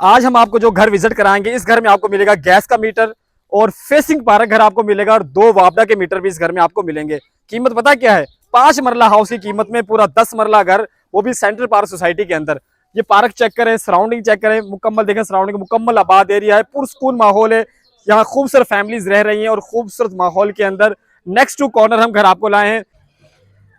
आज हम आपको जो घर विजिट कराएंगे, इस घर में आपको मिलेगा गैस का मीटर और फेसिंग पार्क घर आपको मिलेगा और 2 वापडा के मीटर भी इस घर में आपको मिलेंगे। कीमत पता क्या है? 5 मरला हाउस की कीमत में पूरा 10 मरला घर, वो भी सेंट्रल पार्क सोसाइटी के अंदर। ये पार्क चेक करें, सराउंडिंग चेक करें, मुकम्मल देखें सराउंडिंग, मुकम्मल आबाद एरिया है, पुरस्कून माहौल है। यहाँ खूबसूरत फैमिलीज रह रही हैं और खूबसूरत माहौल के अंदर नेक्स्ट टू कॉर्नर हम घर आपको लाए हैं।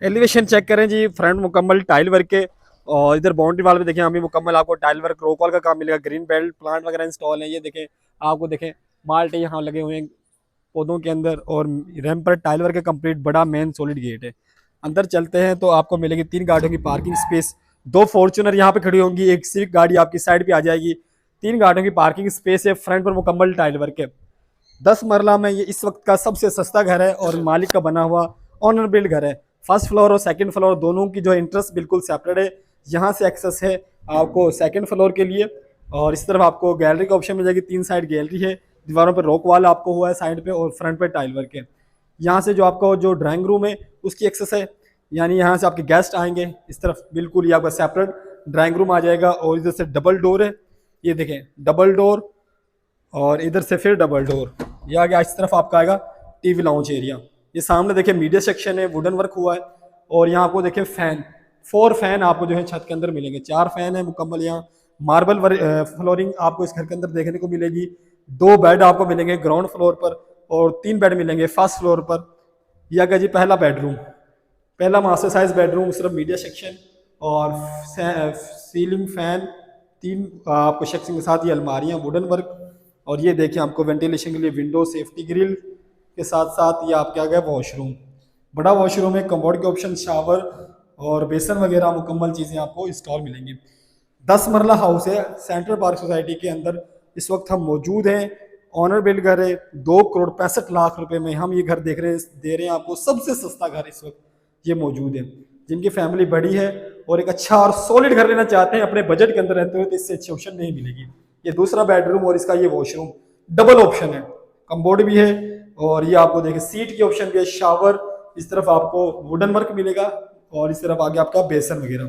एलिवेशन चेक करें जी, फ्रंट मुकम्मल टाइल वर्क के, और इधर बाउंड्री वाल पे देखें हमें मुकम्मल आपको टाइल वर्क रोकॉल का काम मिलेगा। ग्रीन बेल्ट प्लांट वगैरह इंस्टॉल है। ये देखें, आपको देखें माल्टे यहाँ लगे हुए हैं पौधों के अंदर, और रैम पर टाइल वर्क का कंप्लीट बड़ा मेन सॉलिड गेट है। अंदर चलते हैं तो आपको मिलेगी 3 गाड़ियों की पार्किंग स्पेस, 2 फॉर्च्यूनर यहाँ पे खड़ी होंगी, एक सिविक गाड़ी आपकी साइड पे आ जाएगी। 3 गाड़ियों की पार्किंग स्पेस है, फ्रंट पर मुकम्मल टाइल वर्क है। 10 मरला में ये इस वक्त का सबसे सस्ता घर है और मालिक का बना हुआ ऑनर बिल्ड घर है। फर्स्ट फ्लोर और सेकंड फ्लोर दोनों की जो इंटरेस्ट बिल्कुल सेपरेट है। यहाँ से एक्सेस है आपको सेकंड फ्लोर के लिए, और इस तरफ आपको गैलरी का ऑप्शन मिल जाएगी। 3 साइड गैलरी है, दीवारों पर रॉक वाल आपको हुआ है साइड पे, और फ्रंट पे टाइल वर्क है। यहाँ से जो आपका जो ड्राइंग रूम है उसकी एक्सेस है, यानी यहाँ से आपके गेस्ट आएंगे, इस तरफ बिल्कुल ये आपका सेपरेट ड्राइंग रूम आ जाएगा। और इधर से डबल डोर है, ये देखें डबल डोर, और इधर से फिर डबल डोर। ये आ गया, इस तरफ आपका आएगा टीवी लाउंज एरिया। ये सामने देखिए मीडिया सेक्शन है, वुडन वर्क हुआ है। और यहाँ आपको देखिए फैन, 4 फैन आपको जो है छत के अंदर मिलेंगे। 4 फैन है मुकम्मल। यहाँ मार्बल फ्लोरिंग आपको इस घर के अंदर देखने को मिलेगी। 2 बेड आपको मिलेंगे ग्राउंड फ्लोर पर, और 3 बेड मिलेंगे फर्स्ट फ्लोर पर। यह आ गया जी पहला बेडरूम, पहला मास्टर साइज बेडरूम। सिर्फ मीडिया सेक्शन और सीलिंग फैन, 3 आपको सेक्शन के साथ ये अलमारियाँ वुडन वर्क। और ये देखिए आपको वेंटिलेशन के लिए विंडो, सेफ्टी ग्रिल के साथ साथ ये आपके आ गया वॉशरूम, बड़ा वॉशरूम है, कम्बोर्ड के ऑप्शन, शावर और बेसन वगैरह मुकम्मल चीज़ें आपको इंस्टॉल मिलेंगी। 10 मरला हाउस है सेंट्रल पार्क सोसाइटी के अंदर। इस वक्त हम मौजूद हैं, ऑनर बिल्ड घर है। 2,65,00,000 रुपए में हम ये घर दे रहे हैं आपको। सबसे सस्ता घर इस वक्त ये मौजूद है। जिनकी फैमिली बड़ी है और एक अच्छा और सॉलिड घर लेना चाहते हैं अपने बजट के अंदर रहते हुए, तो इससे अच्छी ऑप्शन नहीं मिलेगी। ये दूसरा बेडरूम और इसका ये वॉशरूम, डबल ऑप्शन है, कम्बोर्ड भी है, और ये आपको देखिए सीट की ऑप्शन भी है, शावर, इस तरफ आपको वुडन वर्क मिलेगा, और इस तरफ आगे आपका बेसन वगैरह।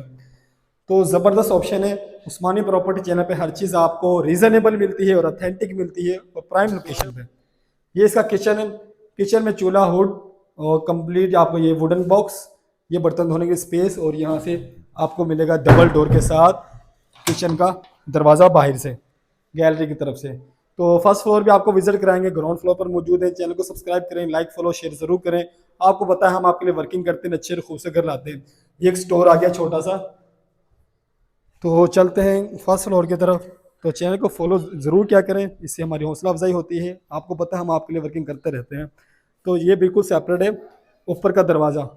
तो ज़बरदस्त ऑप्शन है। उस्मानी प्रॉपर्टी चैनल पे हर चीज़ आपको रीज़नेबल मिलती है और ऑथेंटिक मिलती है, और प्राइम लोकेशन पे। ये इसका किचन है, किचन में चूल्हा, हुड और कंप्लीट आपको ये वुडन बॉक्स, ये बर्तन धोने की स्पेस, और यहाँ से आपको मिलेगा डबल डोर के साथ किचन का दरवाज़ा बाहर से गैलरी की तरफ से। तो फर्स्ट फ्लोर भी आपको विजिट कराएंगे, ग्राउंड फ्लोर पर मौजूद है। चैनल को सब्सक्राइब करें, लाइक फॉलो शेयर जरूर करें। आपको पता है हम आपके लिए वर्किंग करते हैं, अच्छे खूबसूरत घर लाते हैं। ये एक स्टोर आ गया छोटा सा। तो चलते हैं फर्स्ट फ्लोर की तरफ। तो चैनल को फॉलो ज़रूर क्या करें, इससे हमारी हौसला अफजाई होती है। आपको पता है हम आपके लिए वर्किंग करते रहते हैं। तो ये बिल्कुल सेपरेट है। ऊपर का दरवाज़ा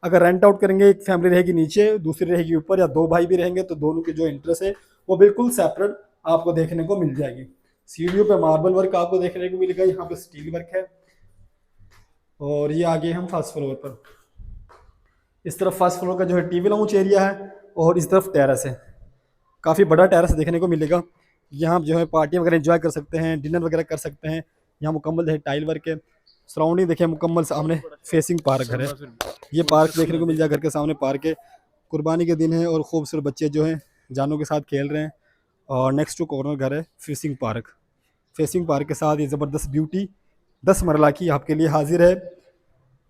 अगर रेंट आउट करेंगे, एक फैमिली रहेगी नीचे, दूसरी रहेगी ऊपर, या 2 भाई भी रहेंगे, तो दोनों की जो इंटरेस्ट है वो बिल्कुल सेपरेट आपको देखने को मिल जाएगी। सीढ़ियों पे मार्बल वर्क आपको देखने को मिलेगा, यहाँ पे स्टील वर्क है। और ये आगे हम फर्स्ट फ्लोर पर, इस तरफ फर्स्ट फ्लोर का जो है टीवी लाउंज एरिया है, और इस तरफ टेरेस है, काफ़ी बड़ा टेरेस देखने को मिलेगा। यहाँ जो है पार्टी वगैरह एंजॉय कर सकते हैं, डिनर वगैरह कर सकते हैं। यहाँ मुकम्मल है टाइल वर्क है। सराउंडिंग देखिए मुकम्मल सामने फेसिंग पार्क घर है। ये पार्क देखने को मिल जाए, घर के सामने पार्क है। कुर्बानी के दिन है और खूबसूरत बच्चे जो हैं जानों के साथ खेल रहे हैं। और नेक्स्ट टू कॉर्नर घर है फेसिंग पार्क। फेसिंग पार्क के साथ ये ज़बरदस्त ब्यूटी 10 मरला की आपके लिए हाजिर है।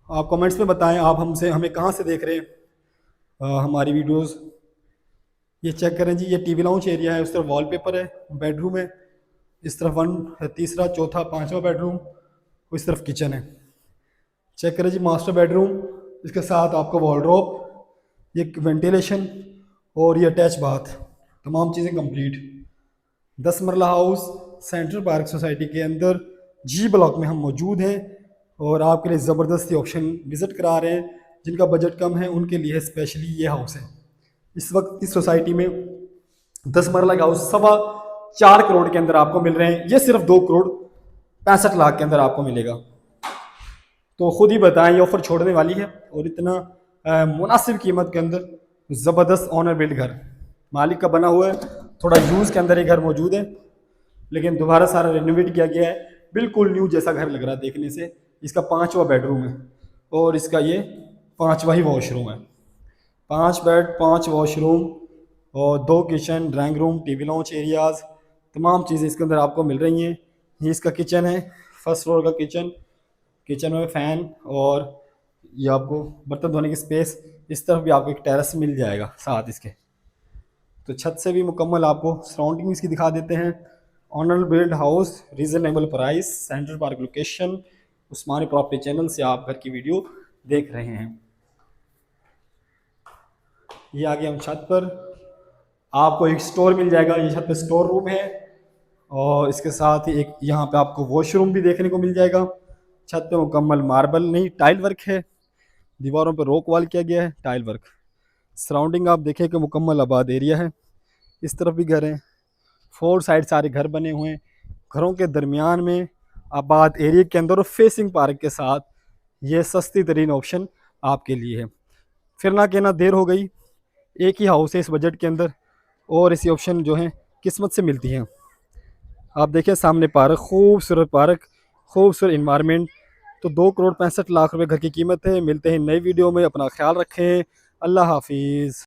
आप कमेंट्स में बताएं आप हमें कहाँ से देख रहे हैं हमारी वीडियोस। ये चेक करें जी, ये टीवी लाउंज एरिया है, उस तरफ वॉलपेपर है, बेडरूम है, इस तरफ 1 तीसरा चौथा 5वां बेडरूम, इस तरफ किचन है। चेक करें जी मास्टर बेडरूम, इसके साथ आपका वॉलड्रॉप, ये वेंटिलेशन, और ये अटैच बाथ, तमाम चीज़ें कंप्लीट। 10 मरला हाउस सेंट्रल पार्क सोसाइटी के अंदर जी ब्लॉक में हम मौजूद हैं, और आपके लिए ज़बरदस्त ऑप्शन विज़िट करा रहे हैं। जिनका बजट कम है उनके लिए स्पेशली ये हाउस है। इस वक्त इस सोसाइटी में 10 मरला का हाउस 4.25 करोड़ के अंदर आपको मिल रहे हैं। ये सिर्फ 2,65,00,000 के अंदर आपको मिलेगा। तो खुद ही बताएं, ये ऑफर छोड़ने वाली है, और इतना मुनासिब कीमत के अंदर ज़बरदस्त ऑनर बिल्ड घर मालिक का बना हुआ है। थोड़ा यूज़ के अंदर ये घर मौजूद है, लेकिन दोबारा सारा रेनोवेट किया गया है, बिल्कुल न्यू जैसा घर लग रहा है देखने से। इसका 5वां बेडरूम है, और इसका ये 5वां ही वॉशरूम है। 5 बेड 5 वॉशरूम और 2 kitchen, drawing room, TV lounge areas, तमाम चीज़ें इसके अंदर आपको मिल रही हैं। ये इसका किचन है, फर्स्ट फ्लोर का किचन। किचन में फ़ैन और ये आपको बर्तन धोने की स्पेस। इस तरफ भी आपको एक टेरेस मिल जाएगा साथ इसके। तो छत से भी मुकम्मल आपको सराउंडिंग इसकी दिखा देते हैं। Honour build house, reasonable price, central park location. उस्मानी प्रॉपर्टी चैनल से आप घर की वीडियो देख रहे हैं। ये आगे हम छत पर, आपको एक स्टोर मिल जाएगा। ये छत पे स्टोर रूम है और इसके साथ ही एक यहाँ पे आपको वॉशरूम भी देखने को मिल जाएगा। छत पे मुकम्मल मार्बल नहीं टाइल वर्क है, दीवारों पे रॉक वॉल किया गया है, टाइल वर्क। सराउंडिंग आप देखें कि मुकम्मल आबाद एरिया है। इस तरफ भी घर हैं, 4 साइड सारे घर बने हुए हैं। घरों के दरमियान में आबाद एरिया के अंदर और फेसिंग पार्क के साथ ये सस्ती तरीन ऑप्शन आपके लिए है। फिर ना कहना देर हो गई, एक ही हाउस है इस बजट के अंदर और ऐसी ऑप्शन जो हैं किस्मत से मिलती हैं। आप देखें सामने पार्क, खूबसूरत पार्क, खूबसूरत इन्वायरमेंट। तो 2 करोड़ 65 लाख रुपए घर की कीमत है। मिलते हैं नई वीडियो में, अपना ख्याल रखें। अल्लाह हाफिज़।